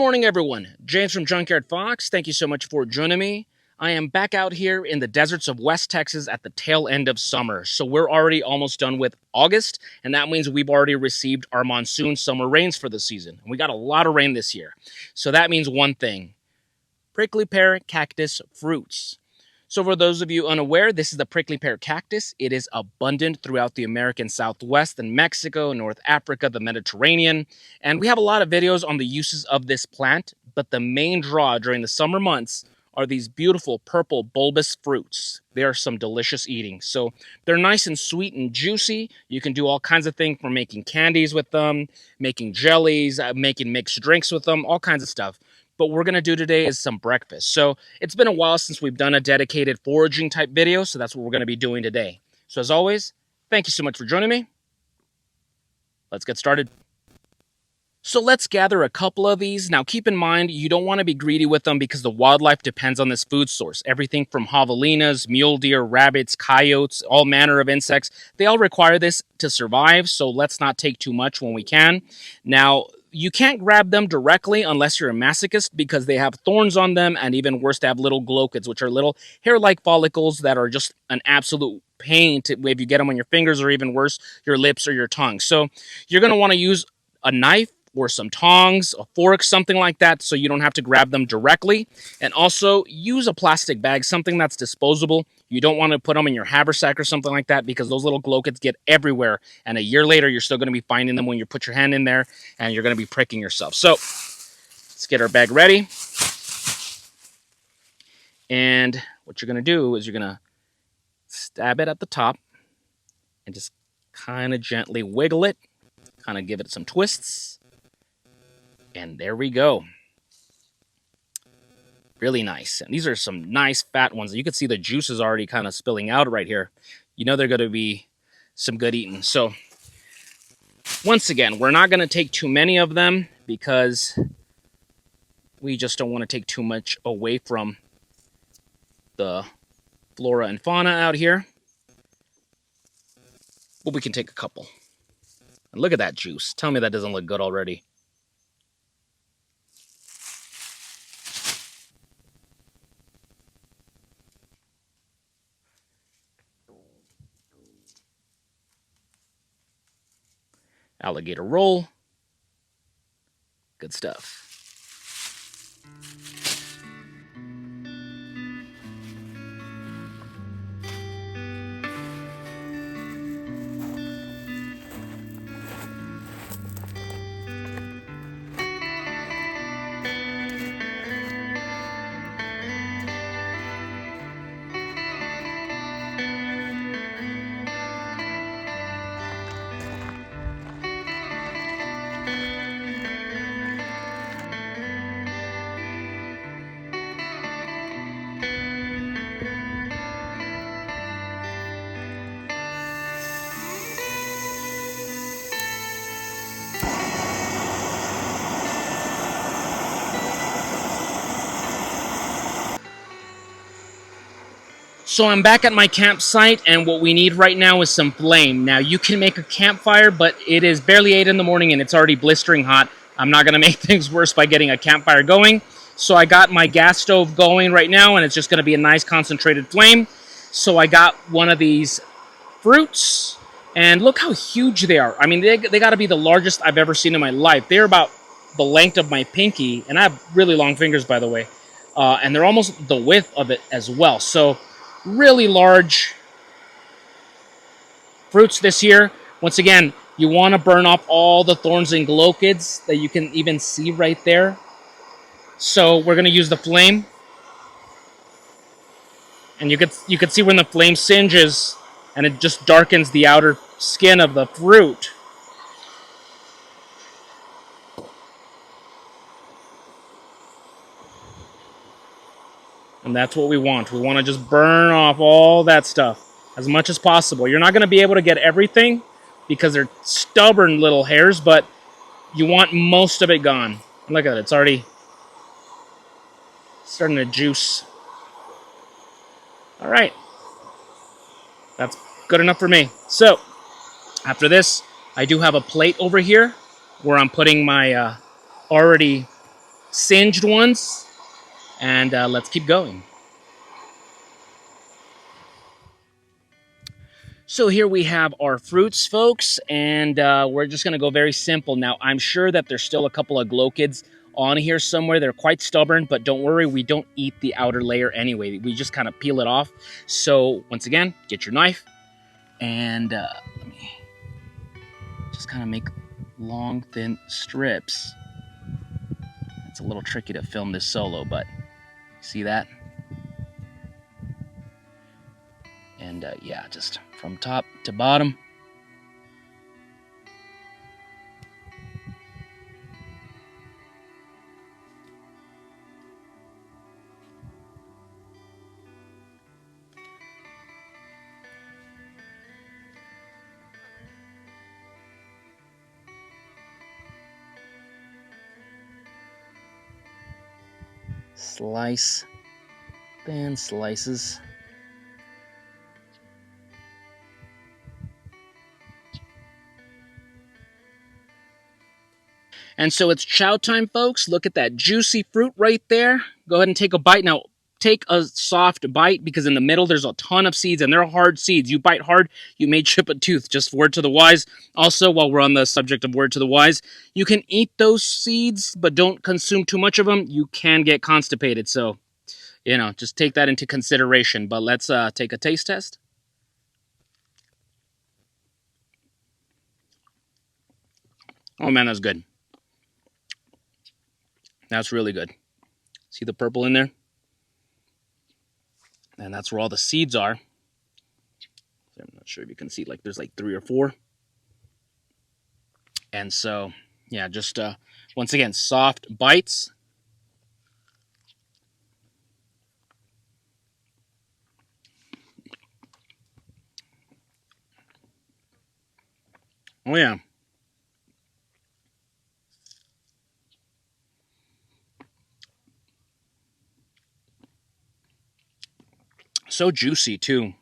morning, everyone. James from Junkyard Fox. Thank you so much for joining me. I am back out here in the deserts of West Texas at the tail end of summer. So we're already almost done with August, and that means we've already received our monsoon summer rains for the season. And we got a lot of rain this year. So that means one thing: prickly pear cactus fruits. So for those of you unaware, this is the prickly pear cactus. It is abundant throughout the American Southwest and Mexico, North Africa, the Mediterranean. And we have a lot of videos on the uses of this plant, but the main draw during the summer months are these beautiful purple bulbous fruits. They are some delicious eating. So they're nice and sweet and juicy. You can do all kinds of things from making candies with them, making jellies, making mixed drinks with them, all kinds of stuff. But what we're going to do today is some breakfast. So it's been a while since we've done a dedicated foraging type video, so that's what we're going to be doing today. So as always, thank you so much for joining me. Let's get started. So let's gather a couple of these. Now keep in mind, you don't want to be greedy with them because the wildlife depends on this food source. Everything from javelinas, mule deer, rabbits, coyotes, all manner of insects, they all require this to survive, so let's not take too much when we can. Now, you can't grab them directly unless you're a masochist because they have thorns on them, and even worse, they have little glochids, which are little hair-like follicles that are just an absolute pain to, if you get them on your fingers, or even worse, your lips or your tongue. So you're going to want to use a knife or some tongs, a fork, something like that, so you don't have to grab them directly. And also, use a plastic bag, something that's disposable. You don't want to put them in your haversack or something like that because those little glochids get everywhere. And a year later, you're still going to be finding them when you put your hand in there, and you're going to be pricking yourself. So, let's get our bag ready. And what you're going to do is you're going to stab it at the top and just kind of gently wiggle it, kind of give it some twists. And there we go. Really nice. And these are some nice fat ones. You can see the juice is already kind of spilling out right here. You know they're going to be some good eating. So once again, we're not going to take too many of them because we just don't want to take too much away from the flora and fauna out here. But we can take a couple. And look at that juice. Tell me that doesn't look good already. Alligator roll. Good stuff. So I'm back at my campsite, and what we need right now is some flame. Now, you can make a campfire, but it is barely 8 in the morning, and it's already blistering hot. I'm not going to make things worse by getting a campfire going. So I got my gas stove going right now, and it's just going to be a nice concentrated flame. So I got one of these fruits, and look how huge they are. I mean, they got to be the largest I've ever seen in my life. They're about the length of my pinky, and I have really long fingers, by the way. And they're almost the width of it as well. So really large fruits this year. Once again, you want to burn off all the thorns and glochids that you can even see right there. So we're going to use the flame. And you could see when the flame singes and it just darkens the outer skin of the fruit. And that's what we want. We want to just burn off all that stuff as much as possible. You're not going to be able to get everything because they're stubborn little hairs, but you want most of it gone. Look at it. It's already starting to juice. All right. That's good enough for me. So after this, I do have a plate over here where I'm putting my already singed ones, and let's keep going. So here we have our fruits, folks, and we're just going to go very simple. Now, I'm sure that there's still a couple of glow kids on here somewhere. They're quite stubborn, but don't worry, we don't eat the outer layer anyway. We just kind of peel it off. So once again, get your knife, and let me just kind of make long, thin strips. It's a little tricky to film this solo, but see that? And yeah, just from top to bottom. Slice, thin slices. And so it's chow time, folks. Look at that juicy fruit right there. Go ahead and take a bite. Now, take a soft bite because in the middle there's a ton of seeds and they're hard seeds. You bite hard, you may chip a tooth. Just word to the wise. Also, while we're on the subject of word to the wise, you can eat those seeds, but don't consume too much of them. You can get constipated. So, you know, just take that into consideration. But let's take a taste test. Oh man, that's good. That's really good. See the purple in there? And that's where all the seeds are. I'm not sure if you can see, like there's like 3 or 4. And so, yeah, just once again, soft bites. Oh yeah. So juicy too.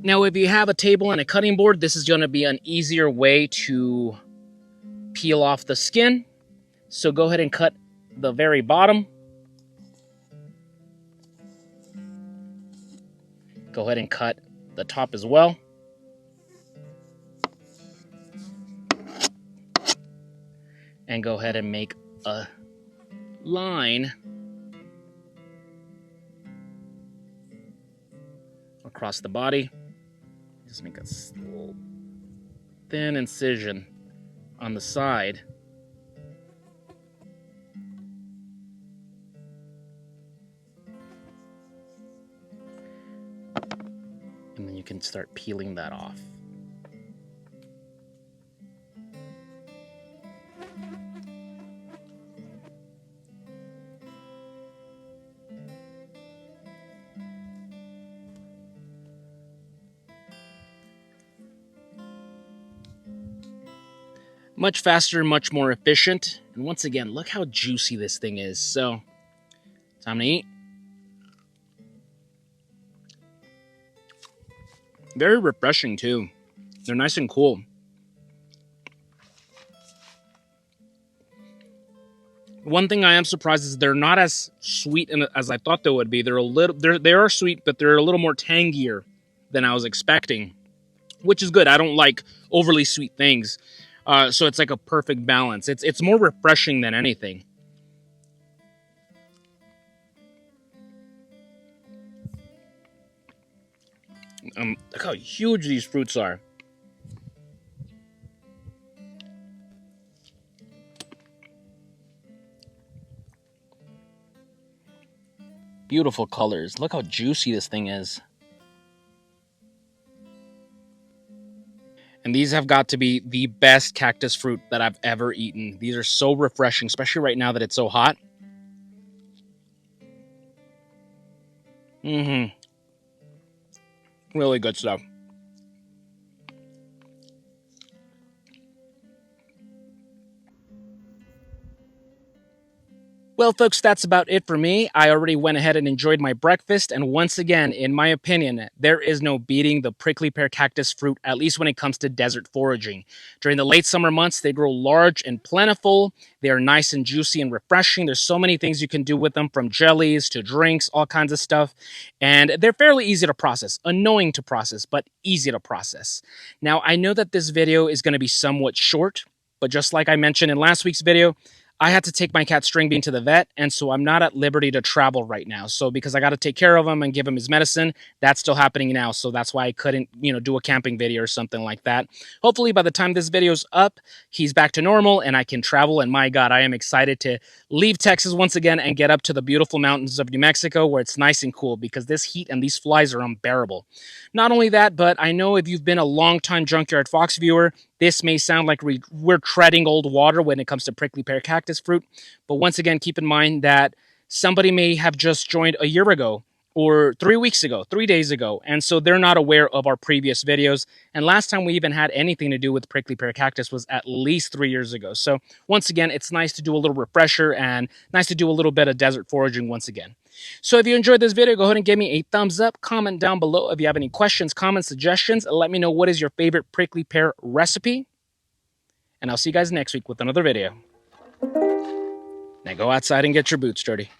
Now, if you have a table and a cutting board, this is going to be an easier way to peel off the skin. So go ahead and cut the very bottom. Go ahead and cut the top as well. And go ahead and make a line across the body. Just make a little thin incision on the side. And then you can start peeling that off. Much faster, much more efficient. And once again, look how juicy this thing is. So, time to eat. Very refreshing too. They're nice and cool. One thing I am surprised is they're not as sweet as I thought they would be. They are sweet, but they're a little more tangier than I was expecting, which is good. I don't like overly sweet things. So it's like a perfect balance. It's more refreshing than anything. Look how huge these fruits are. Beautiful colors. Look how juicy this thing is. And these have got to be the best cactus fruit that I've ever eaten. These are so refreshing, especially right now that it's so hot. Really good stuff. Well, folks, that's about it for me. I already went ahead and enjoyed my breakfast, and once again, in my opinion, there is no beating the prickly pear cactus fruit, at least when it comes to desert foraging. During the late summer months, they grow large and plentiful. They are nice and juicy and refreshing. There's so many things you can do with them, from jellies to drinks, all kinds of stuff. And they're fairly easy to process, annoying to process, but easy to process. Now, I know that this video is going to be somewhat short, but just like I mentioned in last week's video, I had to take my cat Stringbean to the vet, and so I'm not at liberty to travel right now. So because I got to take care of him and give him his medicine, that's still happening now. So that's why I couldn't, do a camping video or something like that. Hopefully by the time this video's up, he's back to normal and I can travel. And my God, I am excited to leave Texas once again and get up to the beautiful mountains of New Mexico where it's nice and cool, because this heat and these flies are unbearable. Not only that, but I know if you've been a longtime Junkyard Fox viewer, this may sound like we're treading old water when it comes to prickly pear cactus fruit, but once again, keep in mind that somebody may have just joined a year ago or 3 weeks ago, 3 days ago, and so they're not aware of our previous videos. And last time we even had anything to do with prickly pear cactus was at least 3 years ago. So once again, it's nice to do a little refresher and nice to do a little bit of desert foraging once again. So if you enjoyed this video, go ahead and give me a thumbs up, comment down below if you have any questions, comments, suggestions. Let me know what is your favorite prickly pear recipe. And I'll see you guys next week with another video. Now go outside and get your boots dirty.